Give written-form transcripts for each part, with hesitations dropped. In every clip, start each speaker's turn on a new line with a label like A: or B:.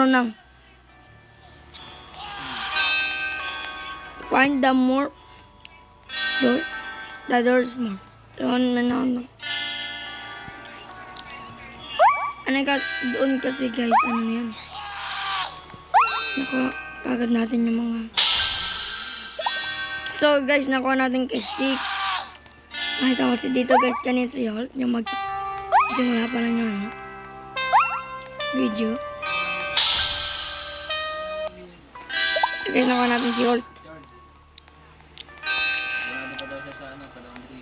A: ng find the more doors. The doors more. So, ano ka, doon kasi guys, ano na yan. Nakuha kagad natin yung mga... So guys, nakuha natin kay Sick. Nakita ko si dito guys, kanina si Holt, yung simula pa lang yung video. So guys, nakuha natin si Holt.
B: Wala pa daw siya sa laundry.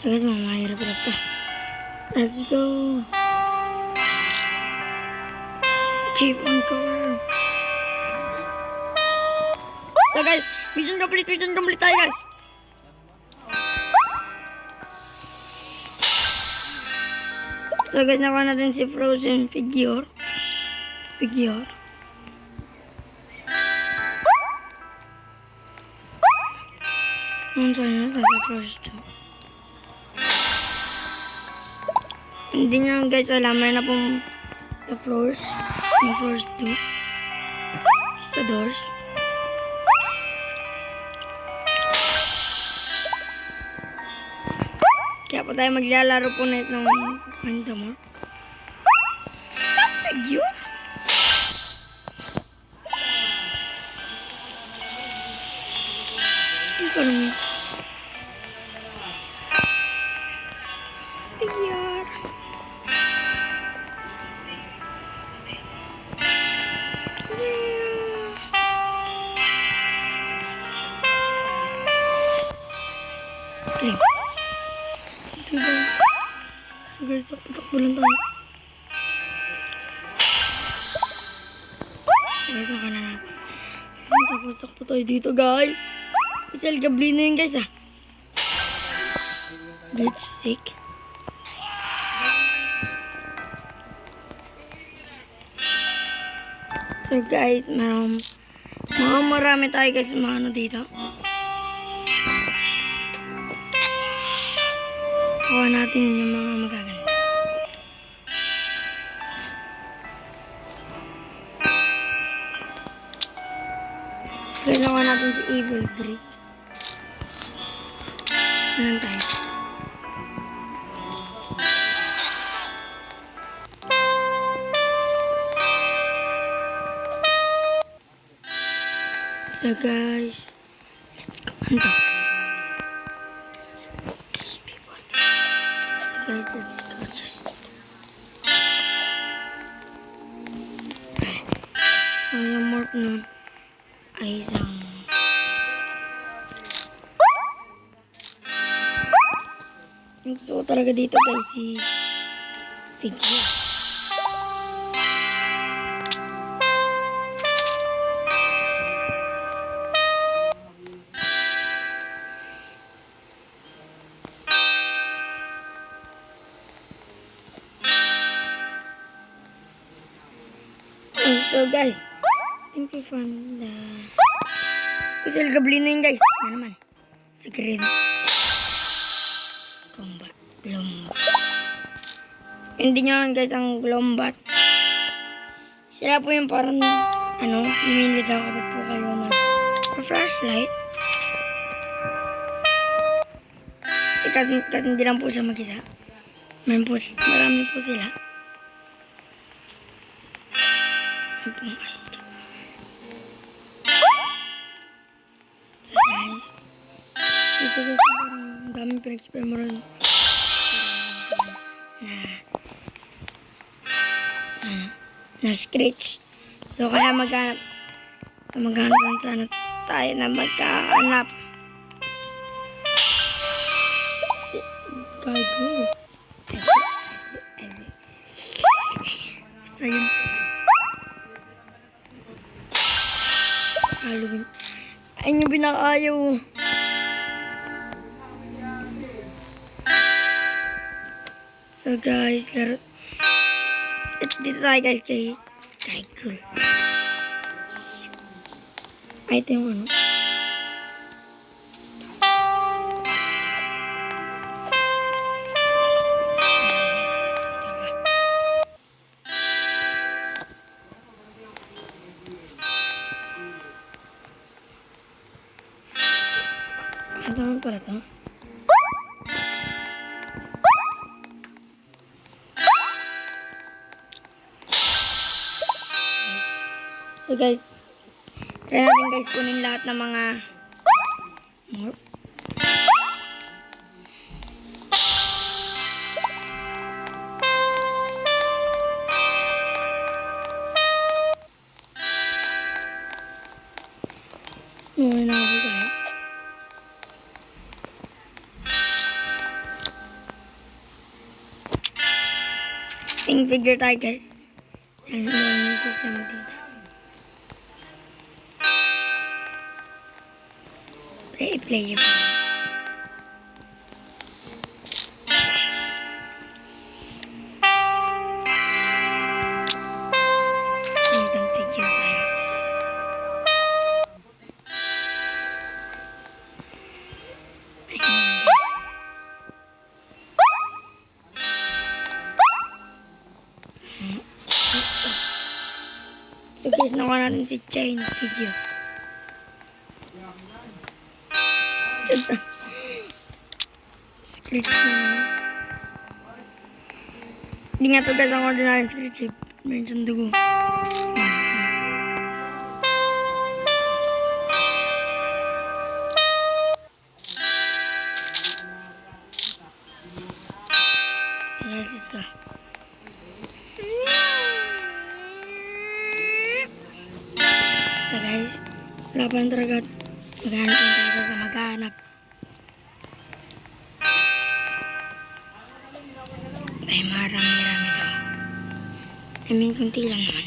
A: So guys, mamahirap-hirap ka. Let's go. Keep on going. So guys, mission complete tayo guys. So guys, nakuha natin si Frozen figure. Saan nasa first two. Hindi nyo guys alam, meron na pong the floors. Yung first two. Sa doors. Kaya pa tayo maglalaro po na itong Find the More. Stop figure! Ito naman. Figure. Kling. Diba? So guys, takbo lang tayo. So guys, naka na natin. Tapos takbo tayo dito guys. Isel gabli na yun guys ah. Glitch sick. So guys, marami tayo guys mga ano dito. Kuha natin yung mga magaganda. So guys, nakuha natin si Evil Greek. Ano tayo? So guys, let's go. Ano to? So guys, let's go just... So yung morph nun ay isang... Yung gusto ko talaga dito guys si Figure. So guys, I think we found the... Kusel gabli na yun guys. Ano naman? Si Green. Glombat. Hindi nyo lang guys ang Glombat. Sila po yung parang, lumilid ako kapag po kayo na flashlight. Kasi hindi lang po siya mag-isa. Marami po sila. Ano pong ice cream? So guys, dito guys parang daming pinag-experiment na scratch. So kaya maghanap lang sana tayo na magkahanap. Gago. Basta yun. Halloween. Ayun yung pinakaayaw. So guys, Dito tayo guys kay Cool. Ay, ito yung ano. Ito naman pala ito. So guys, try natin guys kunin lahat ng mga morph. Muna na ako tayo. Ting figure tayo guys. Hindi siya magdita. Play. Itang figure tayo. Ayun guys. So guys, nakuha natin si Chain figure. Scratch na ano. Hindi nga to guys ang ordinary scratch eh. Meron siyang dugo. Yes, let's go. So guys, wala pa lang talaga. Maghanap lang tayo sa maghanap. Ay, marami-rami to. I mean, kunti lang naman.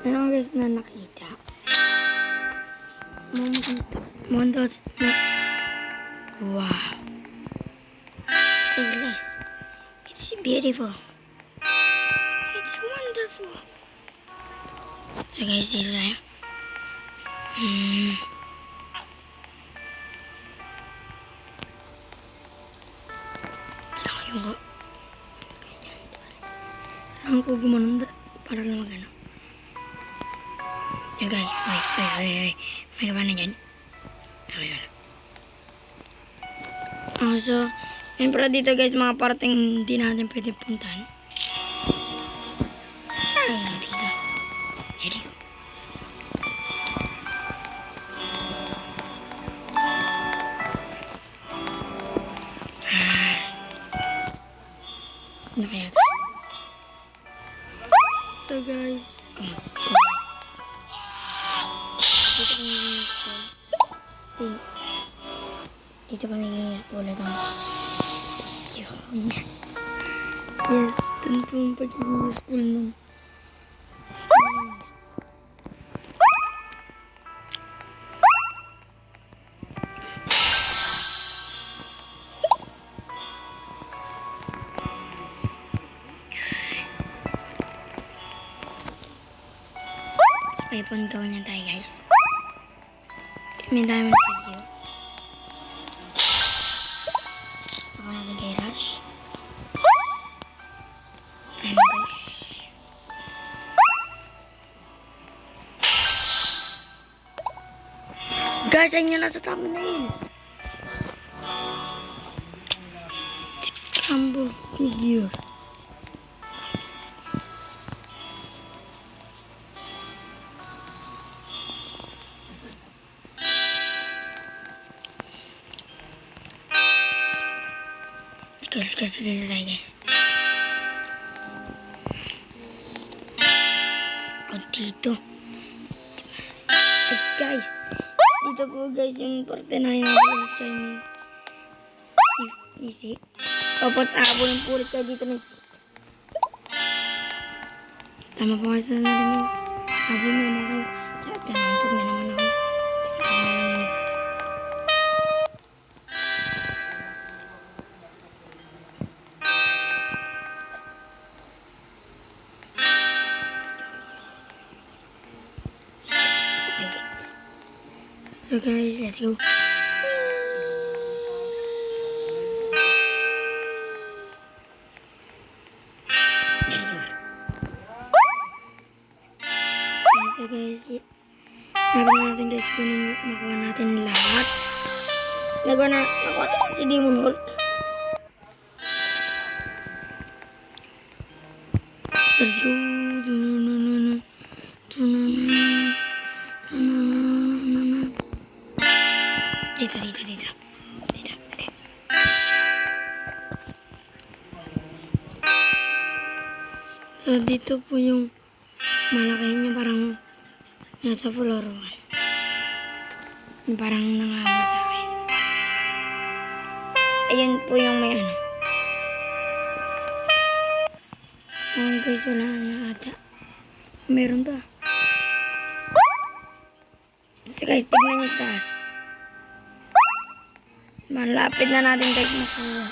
A: Ano guys na nakita? Wow. Say less. It's beautiful. It's wonderful. So guys, dito tayo. Ano ko gumanon para lang magano. Yung guys, ay. May ka ba na dyan? May wala. So, yun pala dito guys, mga parting hindi natin pwede puntahan. Ay, dito. There you go. Ano kaya ito? So guys, dito pa naging school. See. Dito pa naging school itong yun. Yes, dun po yung pagiging school nun. So, may puntaw na tayo guys. May diamond figure. Ako natin kay Rush. Ambush. Guys, ayun yun nasa thumbnail. Scramble figure. Gas dito tayo guys. O dito. Ay guys. Dito po guys yung parte na yung Chinese. Easy. Dapat aabulin po ulit kayo dito ng Tama po kayo sa narinig. Habol na naman kayo. Kanantog na naman ako. Tingnan naman yun. Okay, guys. So guys, let's go. So guys, nakuha natin guys nakuha natin lahat. Nakuha natin si Demon Hulk. So let's go. Dito. Okay. So dito po yung malaki niya, parang nasa floor 1. Parang nangahabol sa akin. Ayun po yung may ano. Guys, wala na ata. Meron ba? So guys, tignan nyo sa taas. Malapit na natin guys makuha.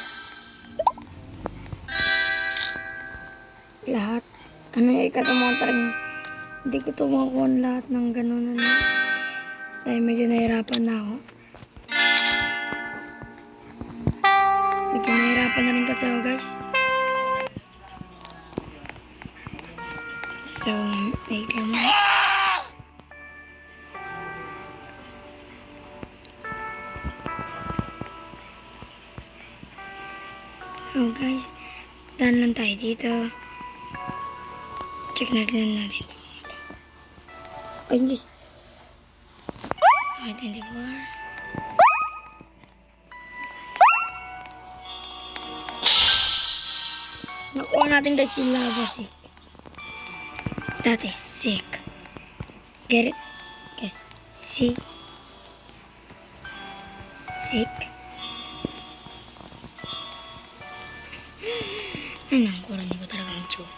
A: Lahat. Ano yung ikatamuhan talagang hindi ko tumakuha lahat ng gano'n. Dahil medyo nahirapan na ako. Medyo nahirapan na rin kasi ako guys. So, may gamay. So guys, daan lang tayo dito. Check natin. Ayun guys. Okay, 24. Nakuha natin guys si Lava Sick. That is sick. Get it? Guys, sick. Anong kurang ko talaga mag-joke.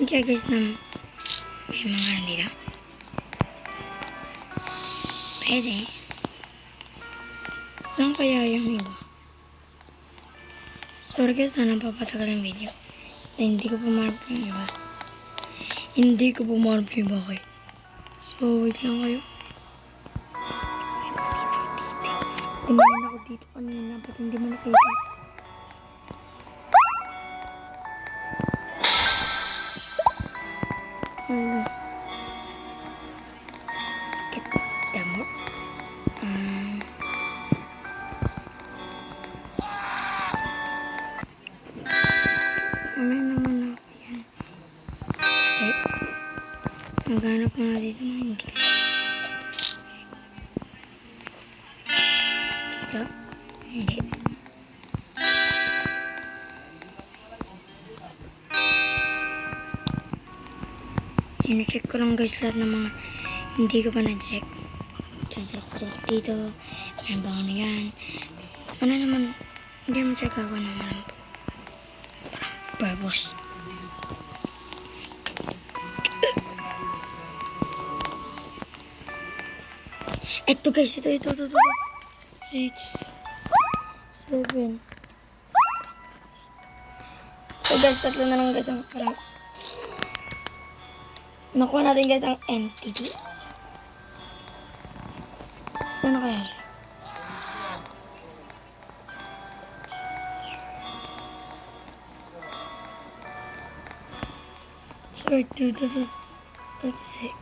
A: Kaya guys na may mga nandito. Pwede. Saan kaya yung iba? Sorry guys na napapatagal yung video. Hindi ko pumarap yung iba. Okay. So wait lang kayo. Tingnan ako dito kanina. Ba't hindi mo nakita? Get the more. Mamaya naman ako yan. Check. Maghanap mo na dito mga hindi ka. Dito? Hindi. Sinecheck ko lang guys lahat ng mga hindi ko pa na-check. Check dito. May bang ano yan. Ano naman, hindi naman siya gagawa naman. Parang purpose. Ito guys, ito. 6, 7. So guys, tatlo na lang guys ang parang nakuha natin guys ang entity. Saan na kaya siya? Sure dude, that's sick.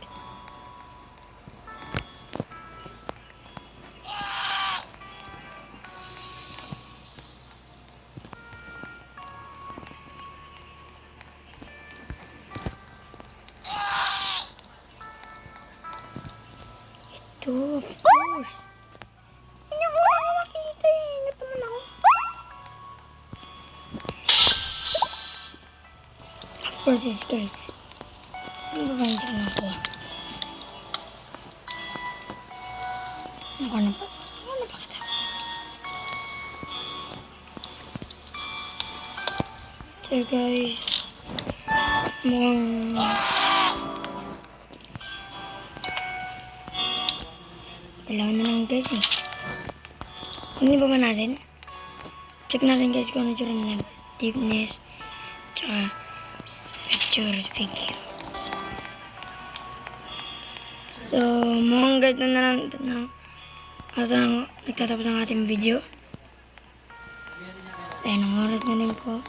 A: Ito, of course. Hindi mo na nakita eh. Ingat naman ako. Of course, it's great. Sino ba hindi ko nakuha? Nakuha na ba kita? So guys, Mukhang... Dalawa na lang guys eh. Hindi ba natin? Check natin guys kung ano tsura ng deepness tsaka picture figure. So, mukhang guys na at nagtatapos ang ating video. Dahil ng oras na rin po.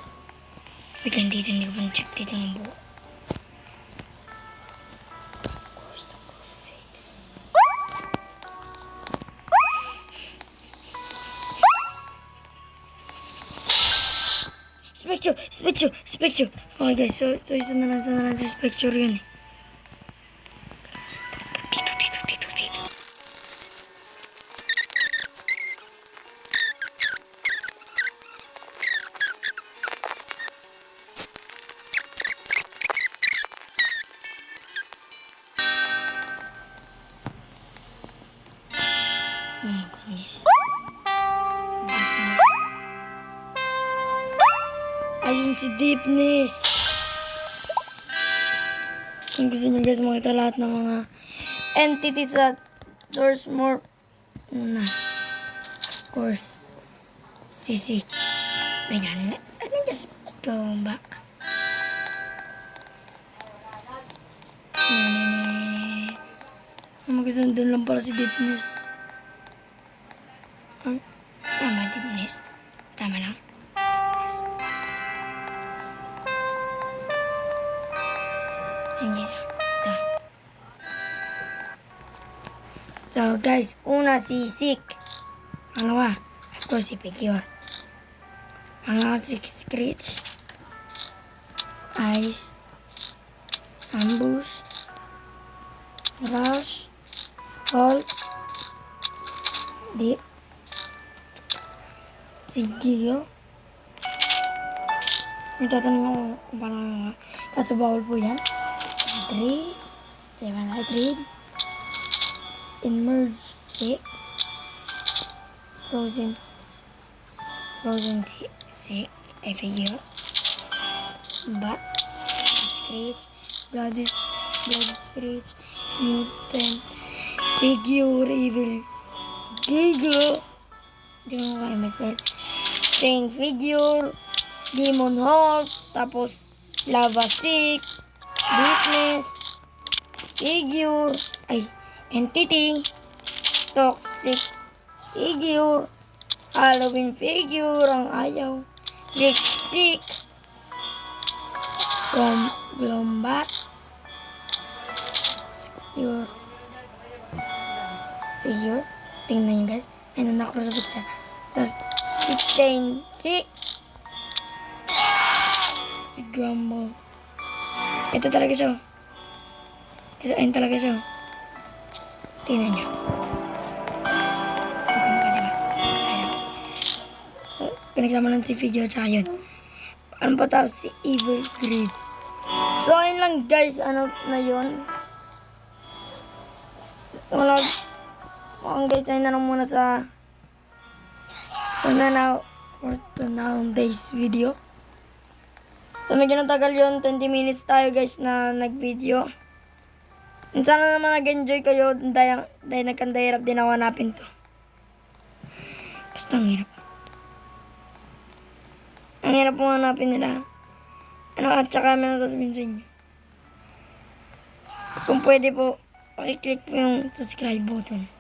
A: Wait lang dito, hindi ko pa check dito ng buo. Of course, the crucifix. Spectre. Okay guys, so isa na lang sa spectre yun eh. Dito. Oh my goodness. Deepness. Ayun si Deepness. Kung gusto nyo guys makita lahat ng mga entities at doors more na. Of course. Sisik. Ayan. Let me just go back. Magandang doon lang pala si Deepness. Tama, Deepness. Tama lang. Yes. Hindi na. Ito. So, guys, una si Sik. Pangalawa, of course, si Picure. Pangalawa si Screech. Ice. Ambush. Rush. Hold. Deep. Si Gio. May tatanong ako kung paano nga. Kaso bawal po yan. Hydrate. Diba na hydrate? Emerge. Sick. Frozen. Sick. I figure. Bat. Screech. Blood Screech. Mutant. Figure. Evil. Gigo. Hindi mo kayo ma-spell. Change figure. Demon Hulk. Tapos Lava Sick. Weakness. Figure. Entity. Toxic figure. Halloween figure. Ang ayaw. Rick Sick. Glombat. Figure. Tingnan nyo guys. Ayun na nakrosabit siya. Tapos si Chain Sick. Si Grumble. Ito talaga siya. Ayun talaga siya. Tingnan nyo. Magkano pa diba? Ayan. Pinagsama lang si figure tsaka yun. Ano pa tao? Si Evil Greed. So ayun lang guys. Ano na yun? Wala. Mukhang guys ayun na lang muna sa for today's video. So medyo natagal yun. 20 minutes tayo guys na nag-video. Sana naman nag-enjoy kayo dahil nagkandahirap din ako hanapin to. Basta ang hirap. Ang hirap po hanapin nila. At saka may nasasabihin sa inyo. Kung pwede po, pakiclick po yung subscribe button.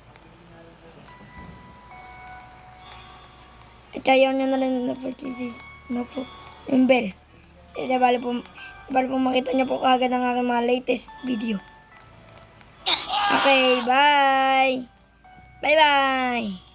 A: At ayaw nyo na lang yung bell. Bali po makita nyo po kagad ang aking mga latest video. Okay, bye! Bye-bye!